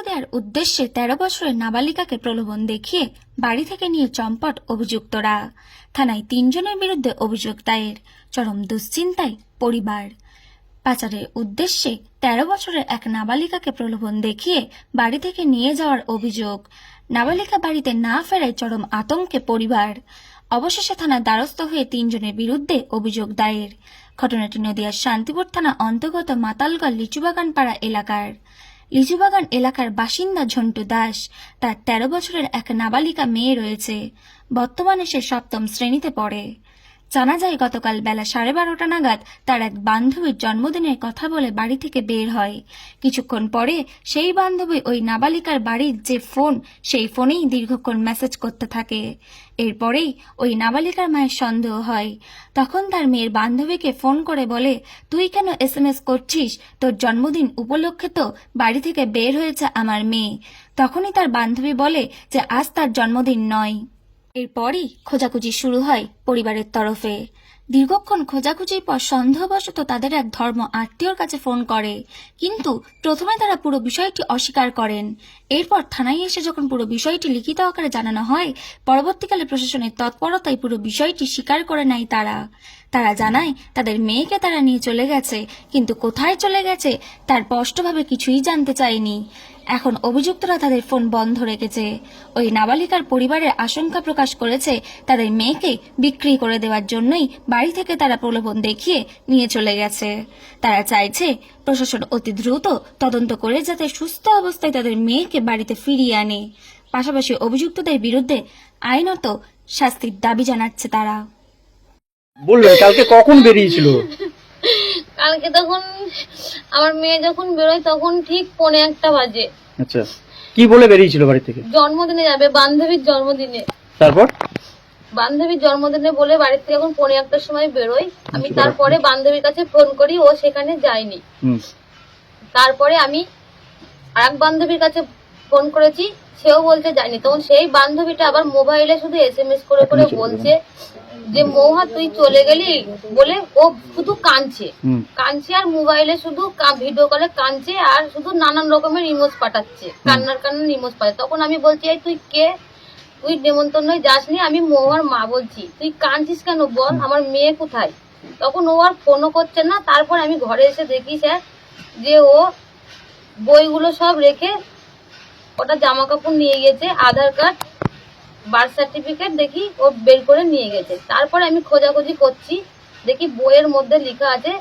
করে দেওয়ার উদ্দেশ্যে 13 বছরের নাবালিকাকে প্রলোভন দেখিয়ে বাড়ি থেকে নিয়ে চম্পট অভিযুক্তরা। থানায় 3 জনের বিরুদ্ধে অভিযোগ দায়ের। চরম দুশ্চিন্তায় পরিবার। পাচারের উদ্দেশ্যে 13 বছরের এক নাবালিকাকে প্রলোভন দেখিয়ে বাড়ি থেকে নিয়ে যাওয়ার অভিযোগ। নাবালিকা বাড়িতে না ফেরায় চরম আতঙ্কে পরিবার। অবশেষে থানার দ্বারস্থ হয়ে 3 জনের বিরুদ্ধে অভিযোগ দায়ের। ঘটনাটি নদিয়ার শান্তিপুর থানা অন্তর্গত মাতালগড় লিচুবাগান পাড়া এলাকার। লিচুবাগান এলাকার বাসিন্দা ঝন্টু দাস। তার 13 বছরের এক নাবালিকা মেয়ে রয়েছে। বর্তমানে সে 7ম শ্রেণীতে পড়ে। জানা যায় গতকাল বেলা 12:30 নাগাদ তার এক বান্ধবীর জন্মদিনের কথা বলে বাড়ি থেকে বের হয়। কিছুক্ষণ পরে সেই বান্ধবী ওই নাবালিকার বাড়ির যে ফোন, সেই ফোনেই দীর্ঘক্ষণ মেসেজ করতে থাকে। এরপরেই ওই নাবালিকার মায়ের সন্দেহ হয়। তখন তার মেয়ের বান্ধবীকে ফোন করে বলে, তুই কেন SMS করছিস? তোর জন্মদিন উপলক্ষে তো বাড়ি থেকে বের হয়েছে আমার মেয়ে। তখনই তার বান্ধবী বলে যে আজ তার জন্মদিন নয়। এরপরই খোঁজাখুঁজি শুরু হয় পরিবারের তরফে। দীর্ঘক্ষণ খোঁজাখুঁজির পর সন্দেহবশত তাদের এক ধর্ম আত্মীয়র কাছে ফোন করে, কিন্তু প্রথমে তারা পুরো বিষয়টি অস্বীকার করেন। এরপর থানায় এসে যখন পুরো বিষয়টি লিখিত আকারে জানানো হয়, পরবর্তীকালে প্রশাসনের তৎপরতায় পুরো বিষয়টি স্বীকার করে নেয় তারা জানায় তাদের মেয়েকে তারা নিয়ে চলে গেছে, কিন্তু কোথায় চলে গেছে তার স্পষ্টভাবে কিছুই জানতে চায়নি। এখন অভিযুক্তরা তাদের ফোন বন্ধ রেখেছে। ওই নাবালিকার পরিবারের আশঙ্কা প্রকাশ করেছে তাদের মেয়েকে বিক্রি করে দেওয়ার জন্যই বাড়ি থেকে তারা প্রলোভন দেখিয়ে নিয়ে চলে গেছে। তারা চাইছে প্রশাসন অতি দ্রুত তদন্ত করে যাতে সুস্থ অবস্থায় তাদের মেয়েকে বাড়িতে ফিরিয়ে আনে। পাশাপাশি অভিযুক্তদের বিরুদ্ধে আইনত শাস্তির দাবি জানাচ্ছে তারা। বললেন কালকে কখন বেরিয়েছিল? কালকে তখন আমার মেয়ে যখন বেরোয় তখন ঠিক 1:45 বাজে। আচ্ছা, কি বলে বেরিয়েছিল বাড়ি থেকে? জন্মদিনে যাবে, বান্ধবীর জন্মদিনে। তারপর বান্ধবীর জন্মদিনে বলে বাড়ি থেকে এখন 1:45 সময় বেরোয়। আমি তারপরে বান্ধবীর কাছে ফোন করি, ও সেখানে যায়নি। তারপরে আমি আরেক বান্ধবীর কাছে ফোন করেছি, সেও বলছে যায়নি। তখন সেই বান্ধবীটা আবার মোবাইলে শুধু SMS করে করে বলছে যে মৌহা তুই চলে গেলি বলে, ও শুধু কাঁদছে আর মোবাইলে শুধু ভিডিও কলে কাঁদছে আর শুধু নানান রকমের ইমোজ পাঠাচ্ছে, কান্নার ইমোজ পাঠাচ্ছে। তখন আমি বলছি, এই তুই কে? তুই নেমন্তন্নই যাসনি, আমি মৌহার মা বলছি, তুই কাঁদছিস কেন বল, আমার মেয়ে কোথায়? তখন ও আর ফোনও করছে না। তারপর আমি ঘরে এসে দেখি স্যার যে ও বইগুলো সব রেখে ওটা জামা কাপড় নিয়ে গেছে, আধার কার্ড, বার্থ সার্টিফিকেট দেখি ও বের করে নিয়ে গেছে। তারপরে আমি খোঁজাখুঁজি করছি, দেখি বইয়ের মধ্যে লেখা আছে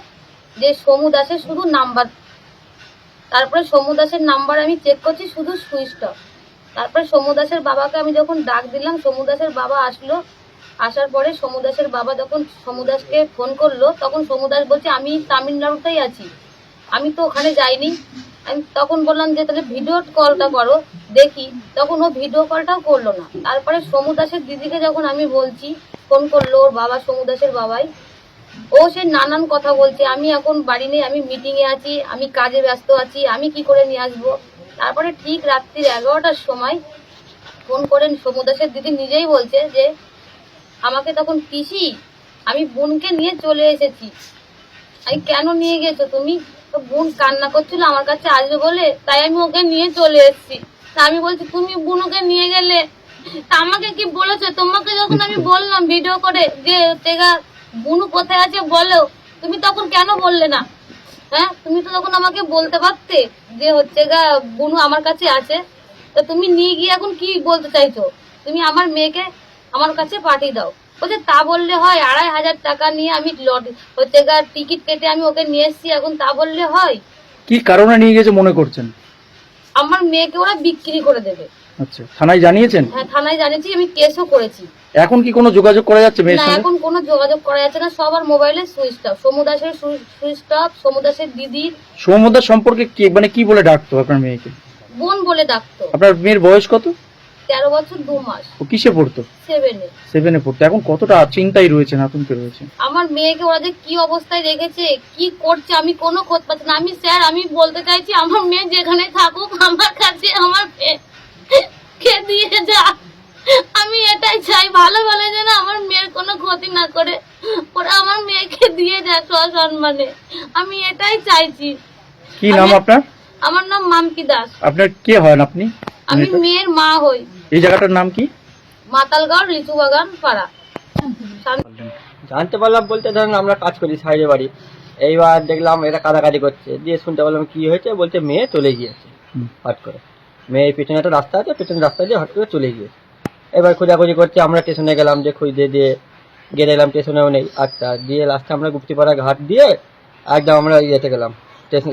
যে সমু দাসের শুধু নাম্বার। তারপরে সমু দাসের নাম্বার আমি চেক করছি, শুধু সুইচ অফ। তারপরে সমু দাসের বাবাকে আমি যখন ডাক দিলাম, সমু দাসের বাবা আসলো। আসার পরে সমু দাসের বাবা যখন সমু দাসকে ফোন করলো, তখন সমু দাস বলছে আমি তামিলনাড়ুতেই আছি, আমি তো ওখানে যাইনি। আমি তখন বললাম যে তাহলে ভিডিও কলটা করো দেখি। তখন ও ভিডিও কলটাও করলো না। তারপরে সমু দাসের দিদিকে যখন আমি বলছি, ফোন করলো ওর বাবা, সমু দাসের বাবাই, ও সে নানান কথা বলছে, আমি এখন বাড়ি নেই, আমি মিটিং এ আছি, আমি কাজে ব্যস্ত আছি, আমি কি করে নিয়ে আসবো। তারপরে ঠিক রাত্রির 11টার সময় ফোন করেন সমু দাসের দিদি নিজেই বলছে যে আমাকে তখন, পিসি আমি বোনকে নিয়ে চলে এসেছি। আমি কেন নিয়ে গেছো তুমি? তো বোন কান্না করছিল আমার কাছে আসবে বলে, তাই আমি ওকে নিয়ে চলে এসেছি। তা আমি বলছি তুমি বোনকে নিয়ে গেলে তা আমাকে কি বলেছো? তোমাকে যখন আমি বললাম ভিডিও করে যে বুনু কোথায় আছে বলো, তুমি তখন কেন বললে না? হ্যাঁ, তুমি তো তখন আমাকে বলতে পারতে যে বুনু আমার কাছে আছে। তো তুমি নিয়ে গিয়ে এখন কি বলতে চাইছো? তুমি আমার মেয়েকে আমার কাছে পাঠিয়ে দাও। বলছে তা বললে হয়? 2,500 টাকা নিয়ে আমি টিকিট কেটে আমি ওকে নিয়ে এসেছি, এখন তা বললে হয়? কি কারণে নিয়ে গেছে মনে করছেন? আমার মেয়েকে ওরা বিক্রি করে দেবে। আচ্ছা, থানায় জানিয়েছেন? হ্যাঁ, থানায় জানিয়েছি, আমি কেসও করেছি। এখন কি কোনো যোগাযোগ করা যাচ্ছে মেয়ের না, সঙ্গে? এখন কোনো যোগাযোগ করা যাচ্ছে না, সবার মোবাইলে সুইচ অফ। সমু দাসের সুইচ অফ, সমু দাসের দিদির। সমু দাস সম্পর্কে কি বলে ডাকতো আপনার মেয়েকে? বোন বলে ডাকতো। আপনার মেয়ের বয়স কত? 13 বছর 2 মাস। ও কিসে পড়তো? 7-এ পড়তো। এখন কতটা চিন্তায় রয়েছে, আতঙ্কে রয়েছে? আমার মেয়েকে ওরা যে কি অবস্থায় রেখেছে, কি করছে, আমি কোনো খোঁজ পাচ্ছি না। আমি বলতে চাইছি আমার মেয়ে যেখানে থাকুক, আমার কাছে আমার মেয়েকে দিয়ে যা। আমি এটাই চাই, ভালো ভালো যেন আমার মেয়ের কোনো ক্ষতি না করে ওরা আমার মেয়েকে দিয়ে যায় সসম্মানে। আমি এটাই চাইছি। কি নাম আপনার? আমার নাম মাম্পি দাস। আপনার কে হন আপনি? আমি মেয়ের মা হই। এই জায়গাটার নাম কি? মাতালগাঁও লিচু বাগান পাড়া। জানতে পারলাম বলতে ধরেন আমরা কাজ করি সাইডে বাড়ি, এইবার দেখলাম এরা কাদাকাদি করছে, দিয়ে শুনতে পারলাম কি হয়েছে, বলছে মেয়ে চলে গিয়েছে হট করে। মেয়ের পিছনে একটা রাস্তা আছে, পিছনে রাস্তা দিয়ে হট করে চলে গিয়েছে। এবার খোঁজাখুঁজি করছে, আমরা স্টেশনে গেলাম, যে খুঁজতে দিয়ে গিয়ে দেখলাম স্টেশনেও নেই। আচ্ছা, দিয়ে লাস্টে আমরা গুপ্তিপাড়া ঘাট দিয়ে একদম আমরা ইয়েতে গেলাম, স্টেশন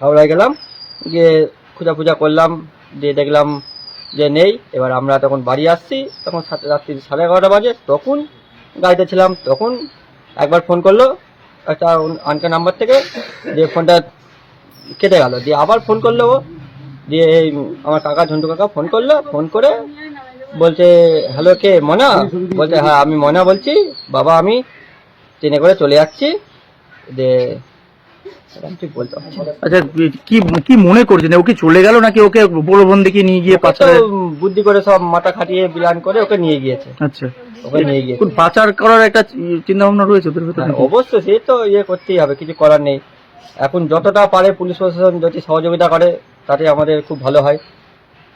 হাওড়ায় গেলাম, গিয়ে খোঁজা করলাম, দিয়ে দেখলাম যে নেই। এবার আমরা তখন বাড়ি আসছি, তখন রাত্রি 11:30 বাজে, তখন গাড়িতে ছিলাম। তখন একবার ফোন করলো একটা আনকা নাম্বার থেকে, দিয়ে ফোনটা কেটে গেল। দিয়ে আবার ফোন করলো ও, দিয়ে আমার কাকা ঝন্টু কাকা ফোন করলো, ফোন করে বলছে হ্যালো, কে মনা? বলছে হ্যাঁ আমি মনা বলছি বাবা, আমি ট্রেনে করে চলে যাচ্ছি। দিয়ে ঠিক বলতো। আচ্ছা, কি কি মনে করছেন? ও কি চলে গেল নাকি ওকে প্রলোভনদিকে নিয়ে গিয়ে পাচার? বুদ্ধি করে সব মাথা খাটিয়ে প্ল্যান করে ওকে নিয়ে গিয়েছে। আচ্ছা, ওকে নিয়ে গিয়েছে। কোন পাচার করার একটা চিন্তা ভাবনা রয়েছে ওদের ভিতরে? অবশ্যই, সে তো ইয়ে করতেই হবে, কিছু করার নেই। এখন যতটা পারে পুলিশ প্রশাসন যদি সহযোগিতা করে তাতে আমাদের খুব ভালো হয়।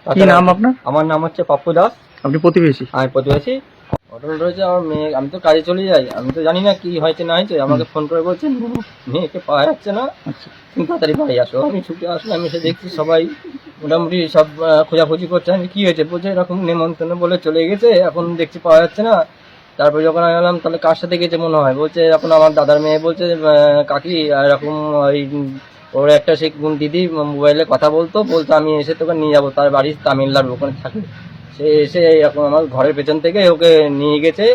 কি নাম আপনার? আমার নাম হচ্ছে পাপ্পু দাস। আপনি প্রতিবেশী? আমি প্রতিবেশী। ঘটনা রয়েছে, আমার মেয়ে, আমি তো কাজে চলে যাই, আমি তো জানি না কি হয়েছে না হয়েছে। আমাকে ফোন করে বলছেন মেয়েকে পাওয়া যাচ্ছে না, তুমি তাড়াতাড়ি বাড়ি আসো। আমি ছুটে আসলাম, আমি এসে দেখছি সবাই মোটামুটি সব খোঁজাখুঁজি করছে। আমি কি হয়েছে? বলছে এরকম নেমন্তন্ন বলে চলে গেছে, এখন দেখছি পাওয়া যাচ্ছে না। তারপরে যখন আমি গেলাম, তাহলে কার সাথে গেছে মনে হয়, বলছে এখন আমার দাদার মেয়ে। বলছে কাকি এরকম ওই ওর একটা সে দিদি মোবাইলে কথা বলতো, আমি এসে তোকে নিয়ে যাবো, তার বাড়ি তামিলনাড়ু, ওখানে থাকে। সে এসে এখন আমার ঘরের পেছন থেকে ওকে নিয়ে গেছে,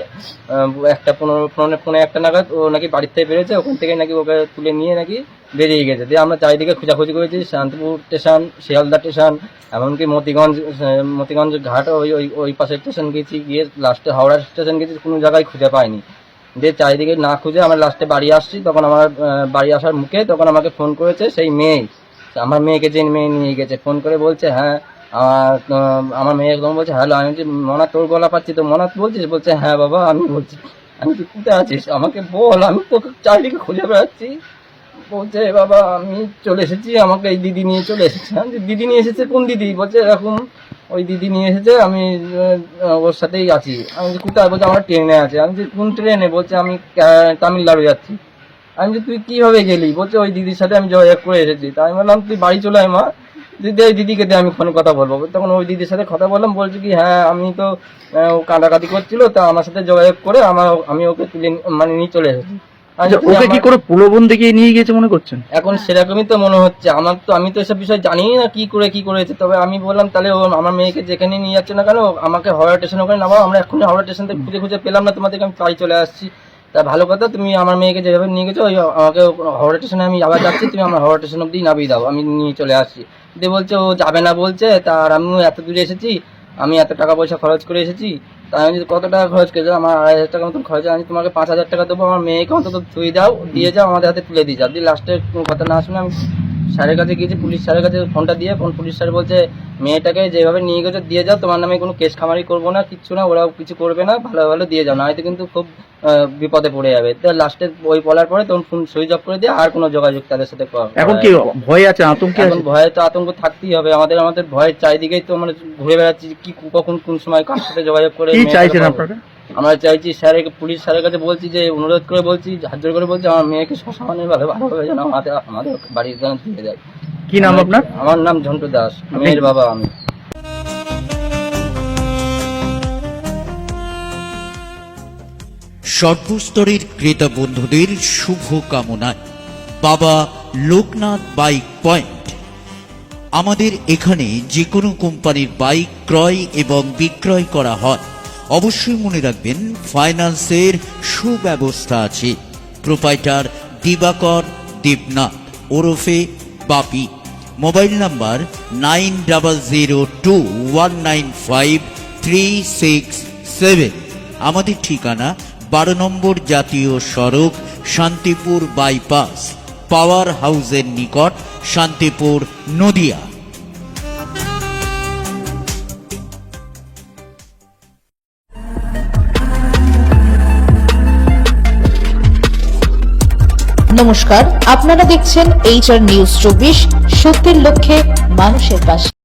একটা 15 নাগাদ ও নাকি বাড়ির থেকে বেরোচ্ছে, ওখান থেকে নাকি ওকে তুলে নিয়ে নাকি বেরিয়ে গেছে। দিয়ে আমরা চারিদিকে খোঁজাখুঁজি করেছি, শান্তিপুর স্টেশন, শিয়ালদা স্টেশন, এমনকি মতিগঞ্জ ঘাট, ওই পাশের স্টেশন গেছি, গিয়ে লাস্টে হাওড়া স্টেশন গেছি, কোনো জায়গায় খুঁজে পাইনি। দিয়ে চারিদিকে না খুঁজে আমরা লাস্টে বাড়ি আসছি। তখন আমার বাড়ি আসার মুখে তখন আমাকে ফোন করেছে সেই মেয়ে, আমার মেয়েকে যে মেয়ে নিয়ে গেছে, ফোন করে বলছে হ্যাঁ আমার মেয়ে একদম বলছে হ্যালো। আমি বলছি মনা তোর গলা পাচ্ছি তো, মনা বলছিস? বলছে হ্যাঁ বাবা আমি বলছি। আমি তুই কোথায় আছিস আমাকে বল, আমি তোকে চারিদিকে খুঁজে বেড়াচ্ছি। বলছে বাবা আমি চলে এসেছি, আমাকে এই দিদি নিয়ে চলে এসেছে। আমি দিদি নিয়ে এসেছে? কোন দিদি? বলছে এরকম ওই দিদি নিয়ে এসেছে, আমি ওর সাথেই আছি। আমি যে কোথায়? বলছে আমার ট্রেনে আছে। আমি যে কোন ট্রেনে? বলছে আমি তামিলনাড়ু যাচ্ছি। আমি যে তুই কিভাবে গেলি? বলছে ওই দিদির সাথে আমি যোগাযোগ করে এসেছি। তাই আমি বললাম তুই বাড়ি চলে আয় মা, দিদি এই দিদিকে দিয়ে আমি ফোনে কথা বলবো। তখন ওই দিদির সাথে কথা বললাম, বলছে কি হ্যাঁ আমি তো ও কাঁদাকাটি করছিল, তা আমার সাথে যোগাযোগ করে আমি ওকে তুলে মানে নিয়ে চলে এসেছি। ওকে কি করে প্রলোভন দেখিয়ে নিয়ে গেছে মনে করছেন? এখন সেরকমই তো মনে হচ্ছে আমার, তো আমি তো এসব বিষয় জানি না কি করেছে। তবে আমি বললাম তাহলে ও আমার মেয়েকে যেখানে নিয়ে যাচ্ছে না কেন, আমাকে হাওড়া স্টেশন ওখানে নামাও। আমরা এখন হাওড়া স্টেশন থেকে খুঁজে পেলাম না তোমাদেরকে, আমি বাড়ি চলে আসছি। তা ভালো কথা, তুমি আমার মেয়েকে যেভাবে নিয়ে গেছো ওই আমাকে হাওড়া স্টেশনে আমি আবার যাচ্ছি, তুমি আমার হাওড়া স্টেশন অব্দি নামিয়ে দাও, আমি নিয়ে চলে আসছি। দিয়ে বলছে ও যাবে না বলছে, তার আমিও এত দূরে এসেছি, আমি এত টাকা পয়সা খরচ করে এসেছি। তা আমি কত টাকা খরচ করেছি? আমার 2,500 টাকা মতন খরচ, আমি তোমাকে 5,000 টাকা দেবো, আমার মেয়েকে অন্তত দিয়ে যাও, আমাদের হাতে তুলে দিয়ে যাও। দিয়ে লাস্টে কোনো কথা না শুনে আমি স্যারের কাছে গিয়েছি, পুলিশ স্যারের কাছে ফোনটা দিয়ে, পুলিশ স্যার বলছে মেয়েটাকে যেভাবে নিয়ে গেছো দিয়ে যাও, তোমার নামে কোনো কেস খামারি করবো না, কিচ্ছু না, ওরাও কিছু করবে না, ভালো দিয়ে যাও, না হয়তো কিন্তু খুব বিপদে পড়ে যাবে। তো লাস্টে ওই বলার পরে তখন ফোন সুইচ অফ করে দিয়ে আর কোনো যোগাযোগ তাদের সাথে এখন কি ভয় আছে, আতঙ্কে? এখন ভয়ে তো আতঙ্ক থাকতেই হবে, আমাদের ভয়ের চারিদিকেই তো আমরা ঘুরে বেড়াচ্ছি, কি কখন কোন সময় কার সাথে যোগাযোগ করে। কি চাইছেন আপনারা? আমরা চাইছি পুলিশ স্যারের কাছে বলছি যে অনুরোধ করে বলছি, হাত জোর করে বলছি আমার মেয়েকে সসম্মানের ভালোভাবে যেন আমাদের বাড়ির যেন দিয়ে যায়। কি নাম আপনার? আমার নাম ঝন্টু দাস, মেয়ের বাবা আমি। সর্বস্তরের ক্রেতা বন্ধুদের শুভ কামনায় বাবা লোকনাথ বাইক পয়েন্ট। আমাদের এখানে যে কোনো কোম্পানির বাইক ক্রয় এবং বিক্রয় করা হয়। অবশ্যই মনে রাখবেন ফাইন্যান্সের সুব্যবস্থা আছে। প্রোপাইটার দিবাকর দেবনাথ ওরফে বাপি। Mobile number 9002195367। আমাদের ঠিকানা 12 নম্বর জাতীয় সড়ক, শান্তিপুর বাইপাস, পাওয়ার হাউসের নিকট, শান্তিপুর, নদিয়া। নমস্কার, আপনারা দেখছেন HR নিউজ 24, সত্যের লক্ষ্যে মানুষের পাশে।